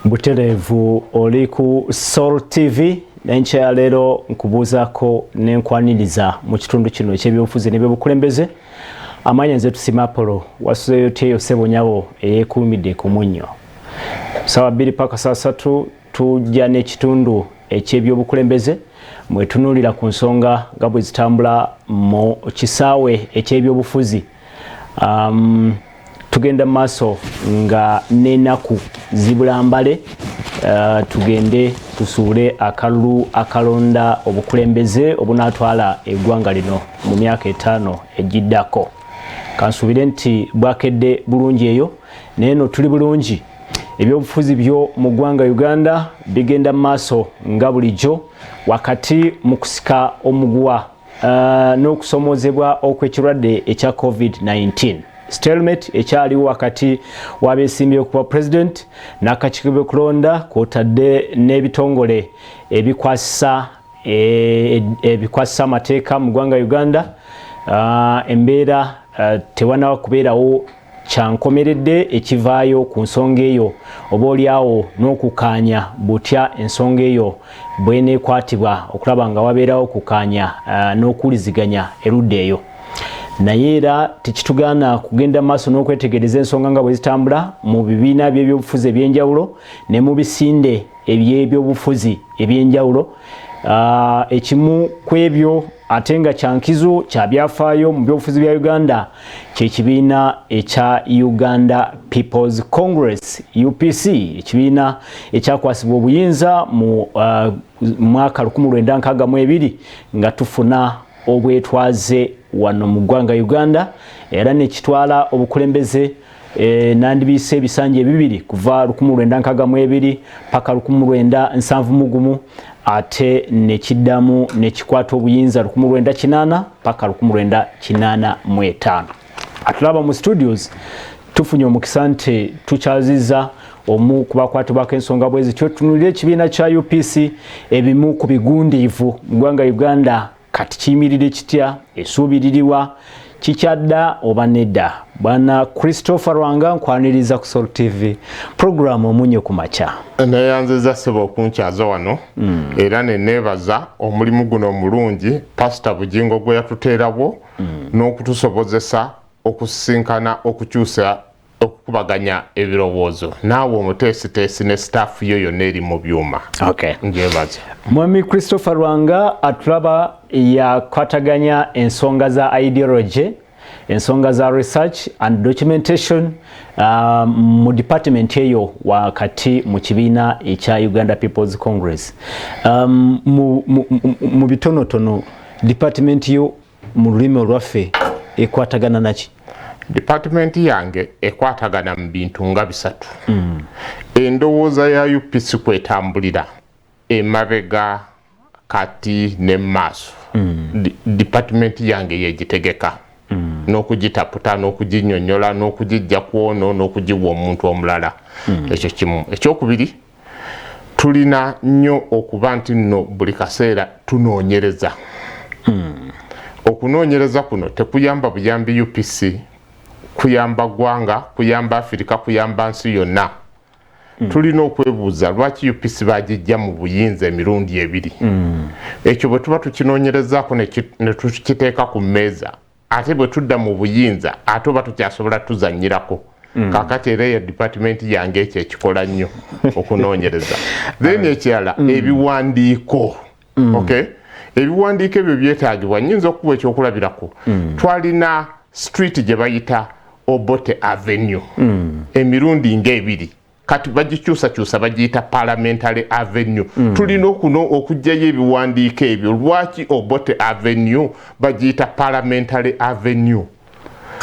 Buterevu oli ku Soul TV n'enkya leero nkubuuzaako n'enkwaniriza mu kitundu kino eky'ebyobufuzi n'ebyobukulembeze. Amanya nze Tusima Apollo wasuzeeyo teyo Ssebonyabo eyeekuumidde ku munnyo. Ssaawa 2 paka saa 3 tujja n'ekitundu eky'ebyobukulembeze mwetunuulira ku nsonga nga bwe zitambula mu kisaawe eky'ebyobufuzi. Tugenda maaso nga n'ennaku zibulambale tugende tusuule akalulu akalonda obukulembeze obunaatwala eggwanga lino mu myaka 5 egiddako. Kansuubire nti bwakedde bulungi eyo naye no tuli bulungi. Ebyobufuzi byo mu ggwanga Uganda bigenda maaso nga bulijjo wakati mu kusika omuguwa n'okusomoozebwa okw'ekirwadde ekya COVID-19. Stalemate ekyaliwo wakati w'abeesimbyewo ku president n'akakiiko k'okulonda kw'otadde n'ebitongole ebikwasisa amateeka mu ggwanga Uganda. Embeera tewanawa kubeerawo kyankomeredde ekivaayo ku nsonga eyo oba oliawo n'okukaanya butya ensonga eyo bw'eneekwatibwa okulaba nga wabeerawo okukaanya n'okuwuliziganya erudda eyo. Naye era tekitugaana kugenda maaso n'okwetegereza ensonga nga bwe zitambula mu bibiina by'ebyobufuzi eby'enjawulo ne mu bisinde eby'ebyobufuzi eby'enjawulo. Ekimu ku ebyo ate nga kyankizo kya byafaayo mu byobufuzi bya Uganda kye kibiina ekya Uganda People's Congress UPC, ekibiina ekyakwasibwa obuyinza mu mwaka 1962 nga tufuna obwetwaze wano mu ggwanga Uganda era nekitwala obukulembeze nandibiise ebisanja ebibiri kuva 1962 paka 1971 ate nekiddamu nekikwata obuyinza 1980 paka 1985. Atulaba mu studios tufunye omukisa nti tukyaziza omu kubakwatibwako ensonga bwezi tutunulira ekibiina kya UPC ebimu ku bigundiivu mu ggwanga Uganda kati kiyimirire kitya, esuubiririrwa kikyadda oba nedda. Bwana Christopher Rwanga nkwaniriza ku Soul TV program omunye ku makya. Neyanziza ssebo okunkyaza wano era neneebaza omulimu guno omulungi Pastor Bugingo gwe yatuteerawo n'okutusobozesa okusisinkana okukyusa okukubaganya ebirowoozo. Naawe omuteesiteesi ne staff yo yonna eri mu byuma. Okay. Njebaza. Mwami Christopher Rwanga atulaba yakwataganya ensonga za ideology, ensonga za research and documentation mu department eyo wakati mu kibiina ekya Uganda People's Congress. Mu bitonotono department yo mu lulimi olwaffe ekwatagana naki? Department yange ekwatagana mu bintu nga bisatu. Endowooza ya UPC kwetambulira emabega kati ne maaso. Department yange yegitegeka n'okugitaputa n'okuginyonyola n'okugijja kwono n'okugiwa omuntu omulala. Ekyo kimu. Ekyokubiri tulina nnyo okuba nti nno buli kaseera tunoonyereza. Okunoonyereza kuno tekuyamba buyambi UPC, kuyamba ggwanga, kuyamba Afirika, kuyamba nsi yonna. Tulina okwebuuza lwaki UPC bagijja mu buyinza emirundi ebiri. Ekyo bwe tuba tukinoonyerezaako ne tukiteeka ku mmeeza ate bwe tudda mu buyinza ate oba tukyasobola tuzannyirako. Kaakati era ya department yange ekyo ekikola nnyo okunoonyereza. Then ekirala ebiwandiiko. Okay? Ebiwandiiko ebyo byetaagibwa nnyinza okuba ekyokulabirako. Twalina street gye bayita Obote Avenue emirundi ng'ebiri kati bagikyusakyusa bagiyita Parliamentary Avenue. Tulina okugyayo ebiwandiiko ebyo lwaki Obote Avenue bagiyita Parliamentary Avenue.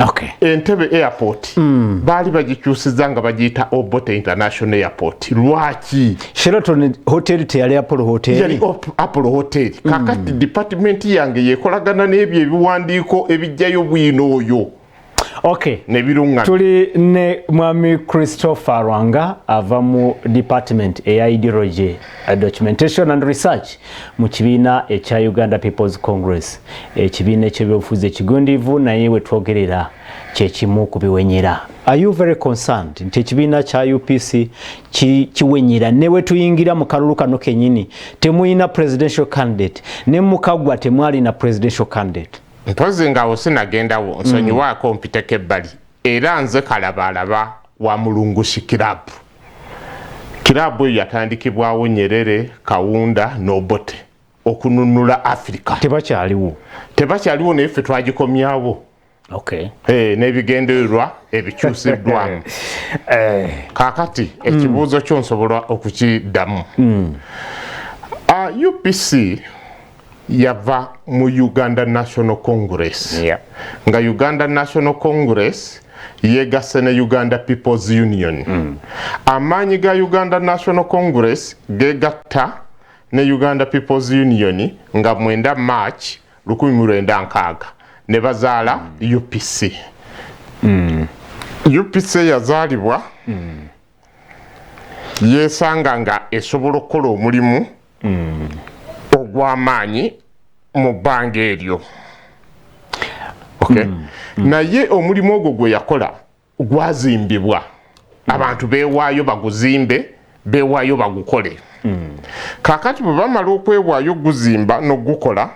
Okay. Entebbe Airport baali bagikyusiza nga bagiyita Obote International Airport. Lwaki? Sheraton Hotel teyali Apollo Hotel. Yali Apollo Hotel. Kakati department yange yekolagana n'ebyo ebiwandiiko ebijjayo bwino oyo. Okay. Nebirunga. Tuli ne Mwami Christopher Rwanga ava mu department eya ideology, documentation and research mu kibiina ekya Uganda People's Congress. Ekibiina eky'ebyobufuzi ekigundiivu naye we twogerera kyekimu ku biwenyera. Are you very concerned nti ekibiina kya UPC kiwenyera ne we tuyingira mu kalulu kano kennyini temuyina presidential candidate ne mukagwa temwali na presidential candidate? Mpozi ngawo sinagendawo nsonyiwaako mpiteko ebbali era nze kalabalaba wa Mulungushi kirabu. Kirabu eyo yatandikibwawo Nyerere, Kawunda n'Obote okununula Africa. Tebakyaliwo naye ffe twagikomyawo. Okay. N'ebigendererwa ebikyusiddwamu. Kaakati ekibuuzo kyo nsobola okukiddamu. UPC yava mu Uganda National Congress. Nga Uganda National Congress yegasse ne Uganda People's Union. Amaanyi ga Uganda National Congress gegatta ne Uganda People's Union nga 9 March 1960 ne bazaala UPC. UPC yazaalibwa yesanga nga esobola okukola omulimu ogw'amaanyi mu bbanga eryo. Okay. Naye omulimu ogwo gwe yakola gwazimbibwa. Abantu beewaayo baguzimbe, beewaayo bagukole. Kaakati bwe bamala okwewaayo guzimba n'ogukola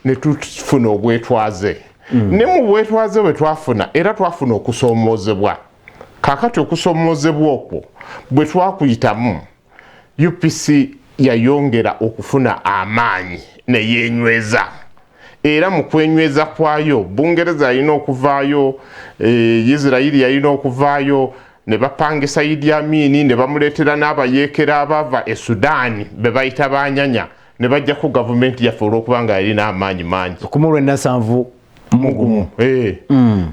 ne tufuna obwetwaze. Ne mu bwetwaze bwe twafuna era twafuna okusoomoozebwa. Kaakati okusoomoozebwa okwo bwe twakuyitamu UPC yayongera okufuna amaanyi ne yenyweza. Era mu kwenyweza kwayo Bungereza yalina okuvaayo, Isirairi yalina okuvaayo, ne bapangisa Idi Amin ne bamuleetera n'abayeekera abava e Sudan be bayita Banyanya ne bajja ku gavumenti yaffe olw'okubanga yalina amaanyi mangi. 1970 mugumu.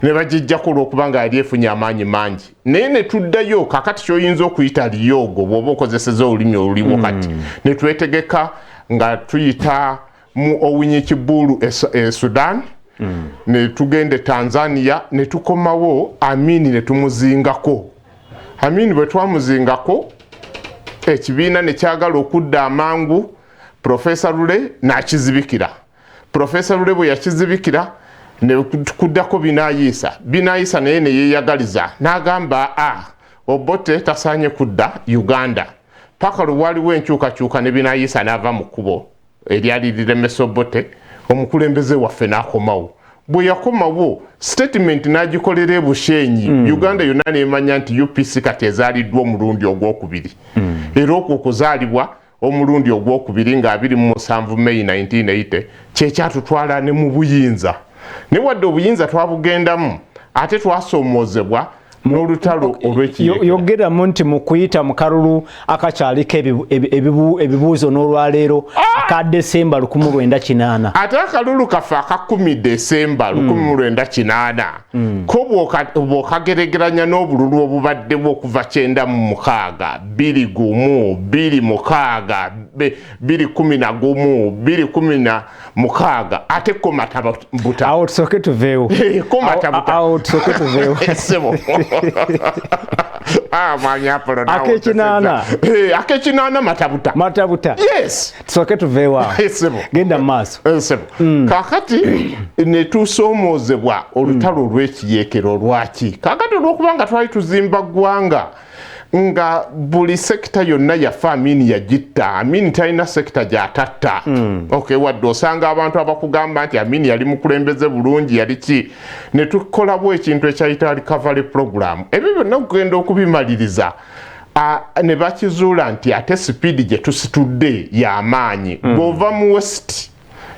Ne bagijjako olw'okubanga yali efunye amaanyi mangi. Naye ne tuddayo kakati ky'oyinza okuyita liyoogo bw'oba okozeseza olulimi oluliwo kati. Ne twetegeka nga tuyita mu Owinyi Kibulu e Sudan. Ne tugende Tanzania ne tukomawo Amin ne tumuzingako. Amin bwe twamuzingako ekibiina ne kyagala okudda amangu Professor Lule n'akizibikira. Professor Lule bwe yakizibikira ne kuddako Binaisa naye ne yeeyagaliza n'agamba Obote tasaanye kudda Uganda. Paka lwe waliwo enkyukakyuka ne Binaisa n'ava mu kkubo eryali liremesa Obote, omukulembeze waffe n'akomawo. Bwe yakomawo statement n'agikolera e Bushenyi. Uganda yonna n'emanya nti UPC kati ezaaliddwa omulundi ogwokubiri. Era okwo okuzaalibwa omulundi ogwokubiri nga 27 May 1980 kyekyatutwala ne mu buyinza. Ne wadde obuyinza twabugendamu ate twasoomoozebwa n'olutalo olw'ekiyeekera. Yogeramu nti mu kuyita mu kalulu akakyaliko ebibuuzo n'olwaleero aka Desemba 1980. Ate akalulu kaffe aka 10 Desemba 1980 ko bw'okageregeranya n'obululu obubaddewo okuva 96, 21, 26, 2011, 2016 ate ko matabuta. Awo tusooke tuveewo. Ko matabuta. Awo tusooke tuveewo. Akekinana matabuta. Yes. Tusooke tuveewo. Genda maaso. Kakati ne tusoomoozebwa olutalo olw'ekiyeekero lwaki. Kakati olw'okubanga twali tuzimba ggwanga nga buli sekita yonna yafa Amin yagitta. Amin talina sekita gy'atatta. Okay, wadde osanga abantu abakugamba nti Amin yali mukulembeze bulungi yali ki. Ne tukolawo ekintu ekyayita recovery program. Ebyo byonna okugenda okubimaliriza ne bakizuula nti ate sipiidi gye tusitudde y'amaanyi. Bw'ova mu West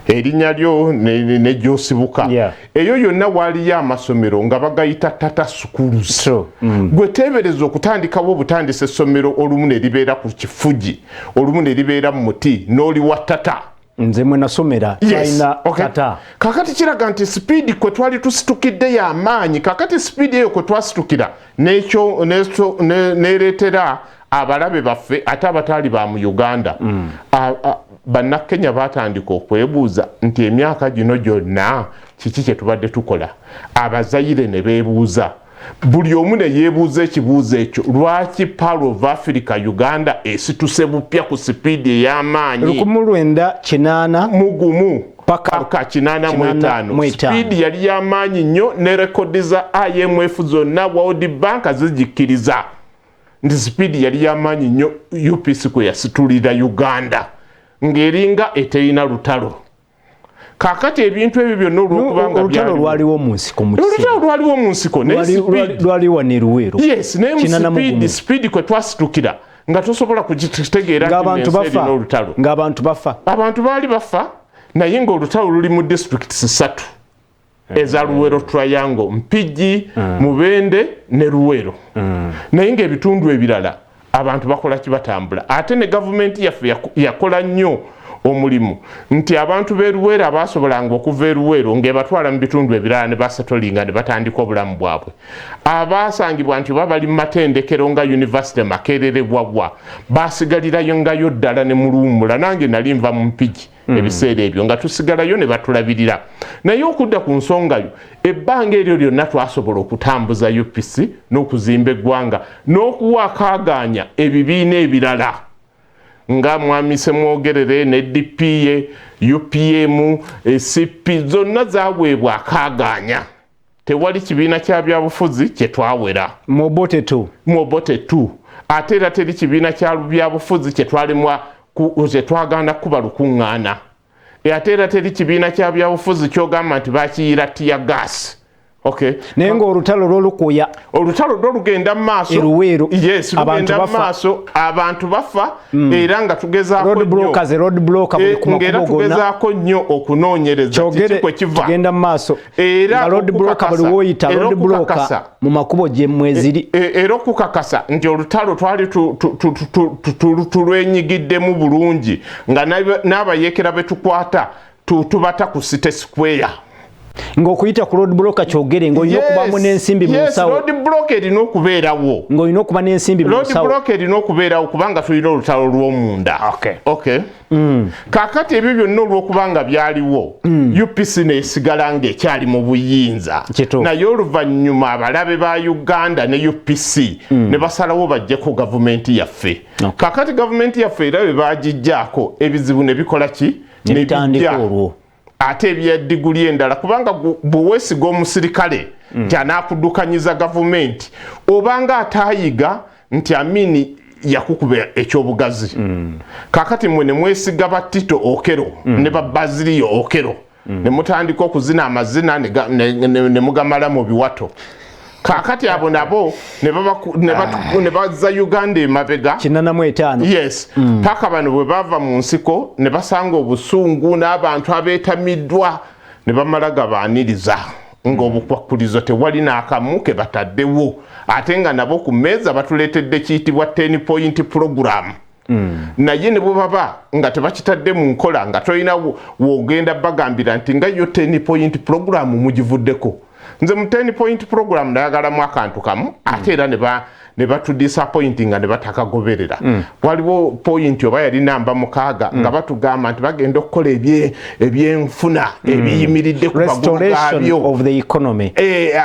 erinnya lyo ne gy'osibuka. Eyo yonna waaliyo amasomero nga bagayita Tata Schools. Gwe teebereza okutandikawo obutandisa essomero olumu ne libeera ku Kifugi, olumu ne libeera mu Muti, n'oli wa Tata. Nze mwe nasomera talina Tata. Kakati kiraga nti sipiidi kwe twali tusitukidde y'amaanyi. Kakati sipiidi eyo kwe twasitukira n'ereetera abalabe baffe ate abataali ba mu Uganda bannakenya batandika okwebuuza nti emyaka gino gyonna kiki kye tubadde tukola. Abazayire ne beebuuza, buli omu ne yeebuuza ekibuuzo ekyo, lwaki Pearl of Africa Uganda esituse bupya ku sipiidi ey'amaanyi 1980 mugumu paka 85. Sipiidi yali y'amaanyi nnyo ne rekodi za IMF zonna World Bank zigikkiriza nti sipiidi yali y'amaanyi nnyo UPC kwe yasitulira Uganda ng'eringa eterina lutalo. Kakati ebintu ebyo byonna olw'okubanga olutalo lwaliwo mu nsiko mu kiseera. Olutalo lwaliwo mu nsiko lwaliwo ne Luweero. Yes, ne sipiidi kwe twasitukira nga tosobola kukitegeera ng'abantu bafa. Abantu baali bafa naye ng'olutalo luli mu districts 3 eza Luweero Triangle, Mpigi, Mubende ne Luweero. Naye ng'ebitundu ebirala abantu bakola kibatambula. Ate ne gavumenti yaffe yakola nnyo omulimu nti abantu b'e Luweero abaasobolanga okuva e Luweero ng'ebatwala mu bitundu ebirala ne basetolinga ne batandika obulamu bwabwe. Abaasangibwa nti bali mu matendekero nga University Makerere Bwagwa baasigalirayo ngayo ddala ne muluwummula. Nange nali nva mu Mpigi ebiseera ebyo nga tusigalayo ne batulabirira. Naye okudda ku nsongayo, ebbanga eryo lyonna twasobola okutambuza UPC n'okuzimba eggwanga n'okuwakaaganya ebibiina ebirala nga Mwami Semwogerere ne DPA, UPM, CP zonna zaweebwa akaaganya. Tewali kibiina kya byabufuzi kye twawera. Mobote 2. Ate era teri kibiina kya byabufuzi kye twalemwa kye twaganda kuba lukuŋŋaana. Ate era teri kibiina kya byabufuzi ky'ogamba nti bakiyira tear gas. Okay. Naye ng'olutalo lw'olukuya. Olutalo lugenda mu maaso. Eruweero. Yes, lugenda mu maaso. Abantu bafa era nga tugezaako nnyo. Road block buli ku makubo gonna. Tugezaako nnyo okunoonyereza kiki kwe kiva. Tugenda mu maaso. Era road block buli woyita road block mu makubo gye mweziri. Era okukakasa nti olutalo twali tulwenyigiddemu bulungi nga n'abayeekera be tukwata tubata ku City Square. Ng'okuyita ku road block kyogere ng'olina okubamu n'ensimbi mu nsawo. Yes, road block erina okubeerawo. Ng'olina okuba n'ensimbi mu nsawo. Road block erina okubeerawo kubanga tulina olutalo lw'omunda. Okay. Kaakati ebyo byonna olw'okubanga byaliwo, UPC neesigala ng'ekyali mu buyinza. Naye oluvannyuma abalabe ba Uganda ne UPC ne basalawo bajjeko gavumenti yaffe. Kaakati gavumenti yaffe era bwe baagijjaako ebizibu ne bikola ki? Ne bitandika olwo. Ate ebya diguli endala kubanga bw'oweesiga omusirikale nti anaakuddukanyiza gavumenti obanga ataayiga nti Amini yakukuba ekyobugazi. Kaakati mmwe ne mwesiga ba Tito Okero ne ba Bazilio Okero ne mutandika okuzina amazina ne mugamala mu biwato. Kaakati abo nabo ne bazza Uganda emabega 85. Yes. Paka bano bwe bava mu nsiko ne basanga obusungu n'abantu abeetamiddwa ne bamala gabaaniriza ng'obukwakkulizo tewali n'akamu ke bataddewo. Ate nga nabo ku mmeeza batuleetedde kiyitibwa 10-point program. Naye ne bwe baba nga tebakitadde mu nkola nga tolina wogenda bagambira nti nga yo 10-point program mugivuddeko. Nze mu 10-point program ndayagalamu akantu kamu ate era ne batudisappointinga ne batakagoberera. Waliwo point oba yali namba 6 nga batugamba nti bagenda okukola ebyenfuna ebiyimiridde ku magulu gaabyo. Of the economy.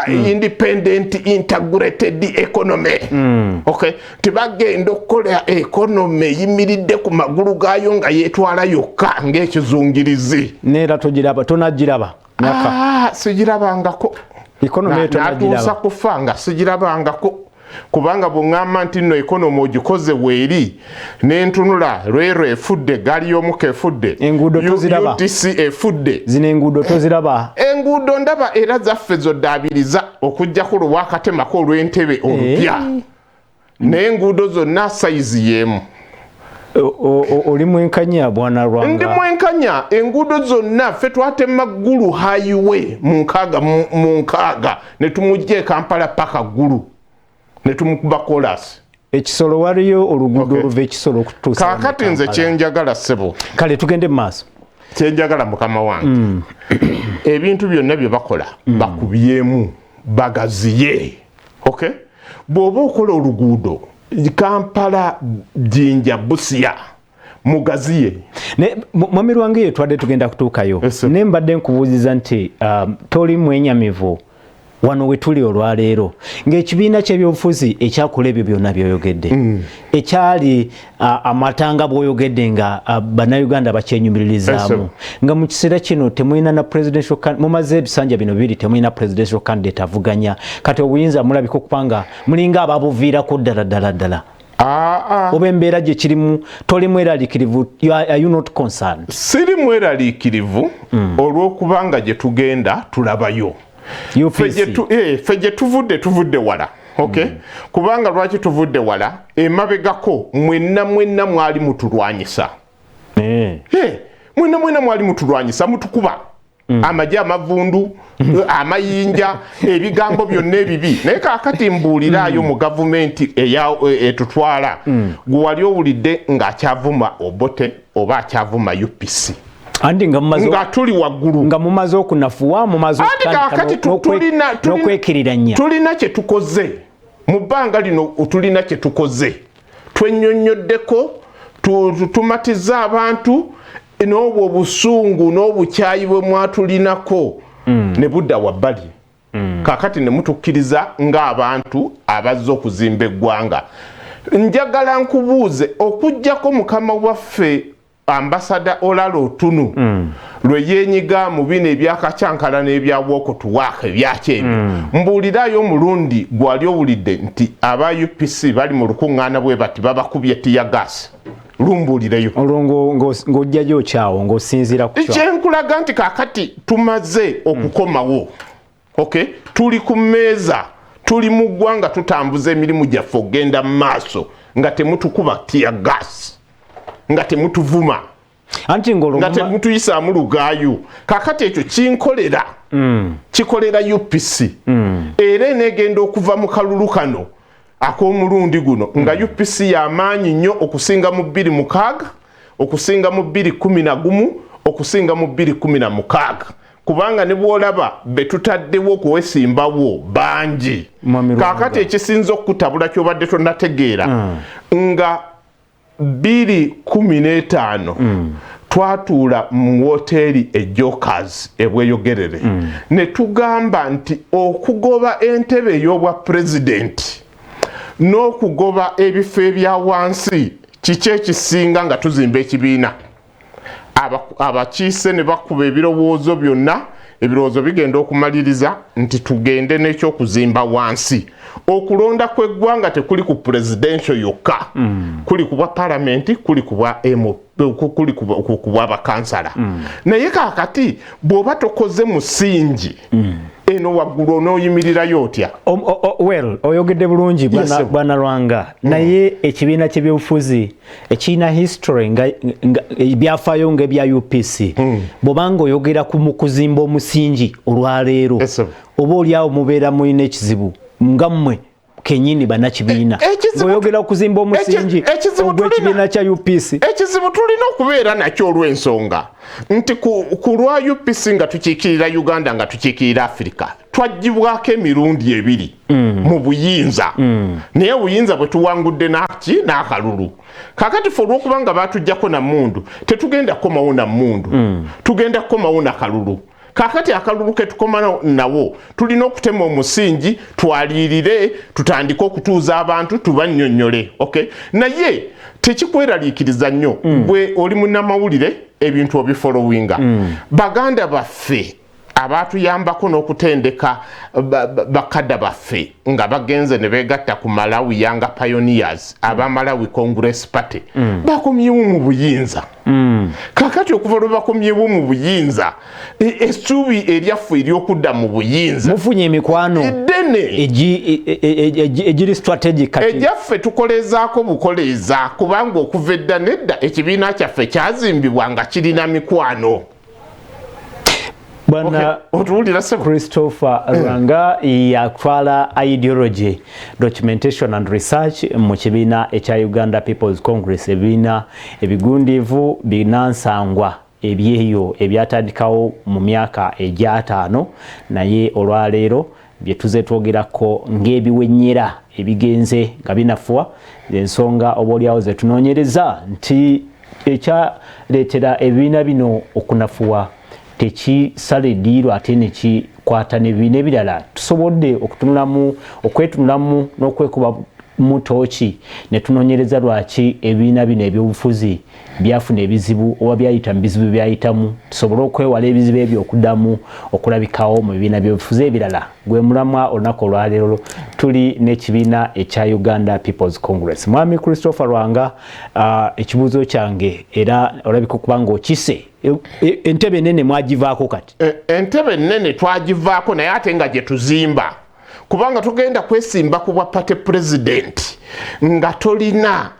Independent integrated economy. Okay. Tibagenda okukola economy eyimiridde ku magulu gaayo nga yeetwala yokka ng'ekizungirizi. Neera tonagiraba. Sigirabangako. Natuusa kufa nga sigirabangako kubanga bw'ŋŋamba nti nno ekonomi ogikoze weeri n'entunula Lwero efudde, gaali y'omuka efudde, UTC efudde. Zino enguudo toziraba? Enguudo ndaba era zaffe zoddaabiriza okuggyako lw'akatemako olw'entebe olupya. Naye enguudo zonna sayizi y'emu. Oli mwenkanya Bwana Lwanga? Ndi mwenkanya. Enguudo zonna ffe twatema ggulu highway mu nkaaga ne tumugja e Kampala paka ggulu ne tumukuba kolasi. Ekisolo waliyo oluguudo oluva ekisolo okutuusa. Kaakati nze kyenjagala ssebo. Kale tugende mu maaso. Kyenjagala mukama wange. Ebintu byonna bye bakola bakubyemu bagaziye. Okay? Bw'oba okola oluguudo Kampala Jinja Busia mugaziye mwami Lwange twadde tugenda kutuukayo ne mbadde nkubuuziza nti toli mwenyamivu wano we tuli olwaleero ng'ekibiina ky'ebyobufuzi ekyakola ebyo byonna by'oyogedde ekyali amatanga bw'oyogedde nga bannayuganda bakyenyumiririzaamu nga mu kiseera kino temulina na presidential mumaze ebisanja bino bibiri temulina presidential candidate avuganya kati obuyinza mulabika okubanga mulinga ababuviirako ddala oba embeera gye kirimu toli mweraliikirivu are you not concerned? Siri mweraliikirivu olw'okubanga gye tugenda tulabayo ffe gye tuvudde wala kubanga lwaki tuvudde wala emabegako mwenna mwali mutulwanyisa mwenna mwali mutulwanyisa mutukuba amagye amavundu amayinja ebigambo byonna ebibi naye kaakati mbuuliraayo mu gavumenti etutwala gwe wali owulidde ng'akyavuma Obote oba akyavuma UPC andi nga tuli waggulu nga mumaze okunafuwa mumaze n'okwekiriranya tulina kye tukoze mu bbanga lino tulina kye tukoze twenyonnyoddeko tumatiza abantu n'obwo obusungu n'obukyayi bwe mwatulinako ne budda wabbali kaakati ne mutukkiriza ng'abantu abazze okuzimba eggwanga. Njagala nkubuuze okuggyako mukama waffe ambasada Olalo Otunu lwe yenyiga mu bino ebyakacyankala n'ebya Walk to Work ebyakyebi mbuulirayo omulundi gwali owulidde nti aba UPC bali mu lukuŋŋaana bwe bati babakubye tiyagasi lumbuulireyo olwo ng'ojjayo kyawo ng'osinziira ku kyo kyenkulaga nti kaakati tumaze okukomawo tuli ku mmeeza tuli mu ggwanga tutambuza emirimu gyaffe okgenda mu maaso nga temutukuba tiyagasi nga temutuvuma nga temutuyisaamu lugaayo kaakati ekyo kinkolera kikolera UPC era eneegenda okuva mu kalulu kano ak'omulundi guno nga UPC y'amaanyi nnyo okusinga mu 2006 okusinga mu 2011 okusinga mu 2016 kubanga ne bw'olaba be tutaddewo okuwesimbawo bangi kaakati ekisinza okukutabula ky'obadde tonnategeera nga 2015 twatuula mu woteeri Jokers ebweyogerere ne tugamba nti okugoba entebe ey'obwa pulezidenti n'okugoba ebifo ebya wansi kiki ekisinga nga tuzimba ekibiina abakiise ne bakuba ebirowoozo byonna ebirowoozo bigenda okumaliriza nti tugende n'ekyokuzimba wansi okulonda kw'eggwanga tekuli ku presidential yokka kuli ku bwa palamenti kuli ku bwa kuli ku bwa bakansala naye kaakati bw'oba tokoze musingi eno waggulu onooyimirirayo otya well oyogedde bulungi bwana Lwanga naye ekibiina ky'ebyobufuzi ekirina history nga ebyafaayo ng'ebya UPC bw'obanga oyogera ku kuzimba omusingi olwaleero oba oliawo mubeera mulina ekizibu nga mmwe kenyini bannakibiina oyogera okuzimba omusingi ogw'ekibiina kya UPC ekizibu tulina okubeera nakyo olw'ensonga nti ku lwa UPC nga tukiikirira Uganda nga tukiikirira Africa twaggyibwako emirundi ebiri mu buyinza naye obuyinza bwe tuwangudde n'akalulu kaakati ffe olw'okubanga baatuggyako nammundu tetugenda kukomawo nammundu tugenda kukomawo nakalulu kaakati akalulu ke tukoma nawo tulina okutema omusingi twaliirire tutandike okutuuza abantu tubannyonnyole naye tekikweraliikiriza nnyo bwe oli munnamawulire ebintu obifolowinga baganda baffe abaatuyambako n'okutendeka bakadda baffe nga bagenze ne beegatta ku Malawi Young Pioneers aba Malawi Congress Party bakomyewo mu buyinza kaakati okuva lwe bakomyewo mu buyinza essuubi eryaffe ery'okudda mu buyinza mufunye emikwano eddene egiri strategic egyaffe tukolezaako bukoleeza kubanga okuva edda nedda ekibiina kyaffe kyazimbibwa nga kirina mikwano. Bwana Christopher Lwanga yatwala ideology documentation and research mu kibiina ekya Uganda People's Congress ebiina ebigundiivu binansangwa ebyeyo ebyatandikawo mu myaka egy'ataano naye olwaleero bye tuze twogerako ng'ebiwenyera ebigenze nga binafuwa ensonga oboolyawo ze tunoonyereza nti ekyaleetera ebibiina bino okunafuwa tekisala eddiirwa ate nekikwata n'ebibiina ebirala tusobodde okwetunulamu n'okwekuba mu tooki ne tunoonyereza lwaki ebibiina bino ebyobufuzi byafuna ebizibu oba byayita mu bizibu byayitamu tusobole okwewala ebizibu ebyo okuddamu okulabikawo mu bibiina by'obufuzi ebirala gwe mulamwa olunaku olwaleero tuli n'ekibiina ekya Uganda People's Congress. Mwami Christopher Lwanga, ekibuuzo kyange era olabika okuba ng'okise entebe ennene mwagivaako kati? Entebe ennene twagivaako naye ate nga gye tuzimba kubanga tugenda kwesimba ku bwa party president nga tolina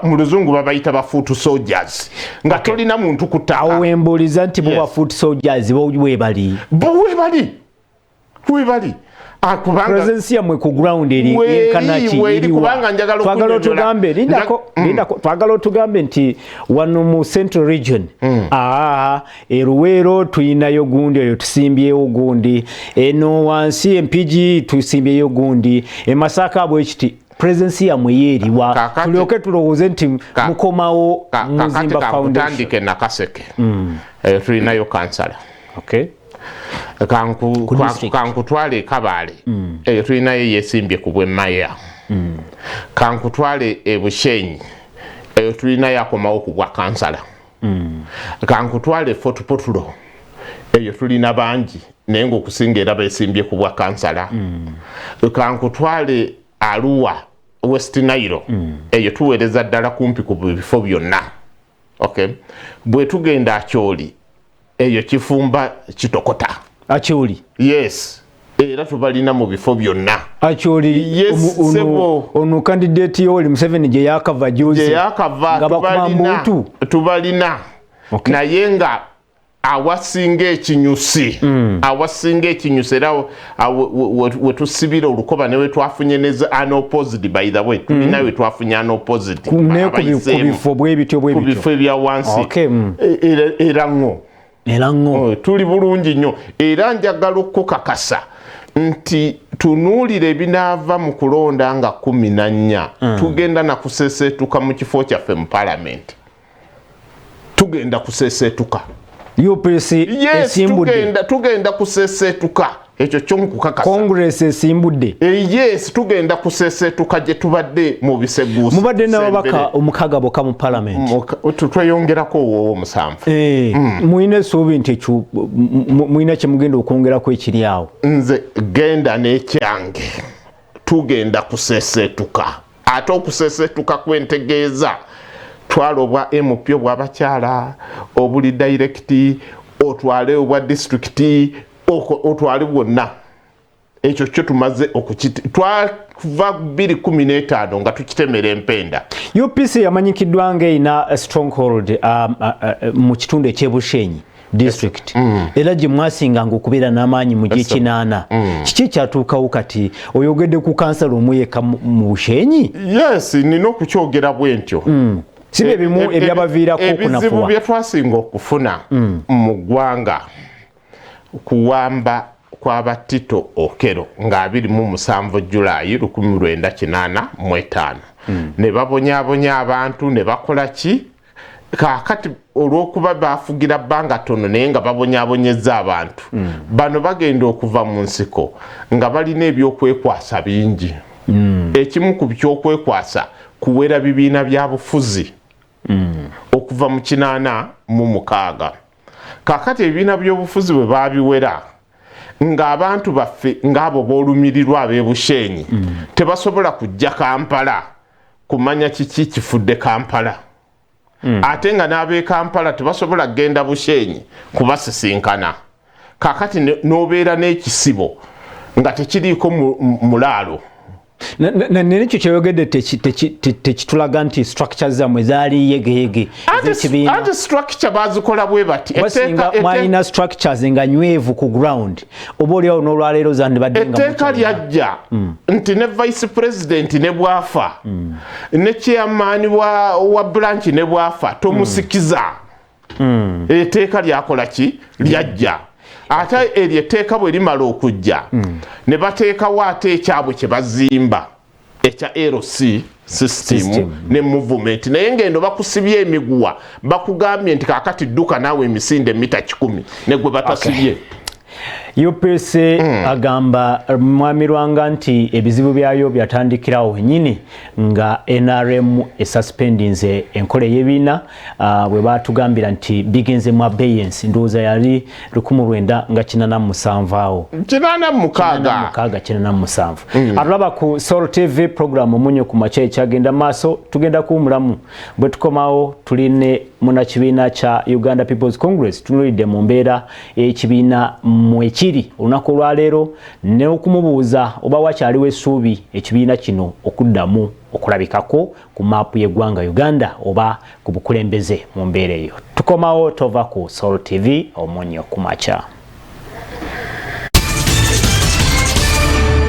mu luzungu babayita ba foot soldiers nga tolina muntu kutaka. Awo wembuuliza nti bo ba foot soldiers bo webali presence yamwe ku ground eri kanaki twagala otugambe nti wano mu Central Region Eruwero tuyinayo gundi eyo tusimbyewo gundi eno wansi empigi tusimbyeyo gundi Masaka bwekiti presence yamwe yeriwa tulyoke tulowooze nti mukomawo Muzimba Foundation na Kaseke tuyinayo kansala. Okay. Kankutwale Kabale eyo tulinayo yesimbye ku bw'emmaya. Kankutwale Bushenyi eyo tulinayo akomawo ku bwa kansala. Kankutwale Fort Portal eyo tulina bangi naye ng'okusinga era beesimbye ku bwa kansala. Kankutwale Arua West Nile eyo tuweereza ddala kumpi ku bifo byonna. Okay. Bwe tugenda Acholi eyo Kifumba Kitokota. Acholi? Yes. Era tubalina mu bifo byonna. Acholi? Yes, ono candidate Yoweri Museveni gye yakava juzi. Gye yakava tubalina. Okay. Naye nga awasinga ekinyusi. Awasinga ekinyusi era wetusibira olukoba ne wetwafunye neza unopposed by the way. Tulina wetwafunye unopposed. Ku bifo bwebityo. Ku bifo ebya wansi. Okay. Era ngo. Tuli bulungi nnyo era njagala okukakasa nti tunuulire ebinaava mu kulonda nga 14 tugenda na kuseseetuka mu kifo kyaffe mu parliament. Tugenda kuseseetuka. UPC esimbudde. Tugenda kuseseetuka. Ekyo ky'omukukakasa. Congress esimbudde. Yes, tugenda kuseseetuka gye tubadde mu biseguusi. Mubadde n'ababaka omukaaga bokka mu parliament. Tweyongerako owo omusanvu. Muyina essuubi nti muyina kye mugenda okwongerako ekiri awo. Nze genda n'ekyange. Tugenda kuseseetuka. Ate okuseseetuka kwentegeeza twala obwa MP obw'abakyala, obuli direct, otwale obwa district, otwale bwonna. Ekyo kyo tumaze okuva 2015 nga tukitemera empenda. UPC yamanyikiddwa ng'erina stronghold mu kitundu eky'Ebushenyi district. Era gye mwasinganga okubeera n'amaanyi mu gy'ekinaana. Kiki kyatuukawo kati? Oyogedde ku kansala omu yekka mu Bushenyi? Yes, nina okukyogera bwe ntyo. Sibe ebimu ebyabaviirako okunafuwa. Ebizibu bye twasinga okufuna mu ggwanga kuwamba kwa Tito Okello nga 27 Julayi 1985 ne babonyaabonya abantu ne bakola ki kakati olw'okuba bafugira bbanga tono naye nga babonyaabonyezza abantu bano bagenda okuva mu nsiko nga balina ebyokwekwasa bingi. Ekimu ku byokwekwasa kuwera bibiina bya bufuzi okuva mu 86. Kakati ebibiina by'obufuzi bwe babiwera ng'abantu baffe ng'abo boolumirirwa ab'Ebushenyi tebasobola kujja Kampala kumanya kiki kifudde Kampala. Ate nga n'ab'e Kampala tebasobola kgenda Bushenyi kubasisinkana. Kakati n'obeera n'ekisibo nga tekiriiko mulaalo. Nekyo kyeyogedde tekitulaga nti structure zammwe zaali yegeyege ez'ekibiina. Ate structure bazikola bwe bati. Wasinga mwalina structures nga nywevu ku ground. Oba oliawo n'olwaleero zandibadde nga etteeka lyajja nti ne vice president ne bwafa ne chairman wa branch ne bwafa tomusikiza. Etteeka lyakola ki? Lyajja. Ate eryo etteeka bwe limala okujja ne bateekawo ate ekyabwe kye bazimba echa LC system ne movement naye ngendo bakusibye emiguwa bakugambye nti kakati dduka nawe emisinde mita 10 ne gwe batasibye. UPC agamba mwami Lwanga nti ebizibu byayo byatandikirawo nyini nga NRM esuspendinze enkole yebina bwe batugambira nti bigenze mu abeyance ndoza yali 1987 awo 1987 alaba ku Soul TV program munyo ku mache kyagenda maso tugenda kuumulamu bwe tukomawo tuline munakibiina cha Uganda People's Congress tunulide mu mbeera ekibiina mu ekiri olunaku lwaleero ne okumubuuza oba wakyaliwo essuubi ekibiina kino okuddamu okulabikako ku maapu y'eggwanga Uganda oba ku bukulembeze mu mbeera eyo. Tukomawo tova ku Soul TV omunyo ku macha.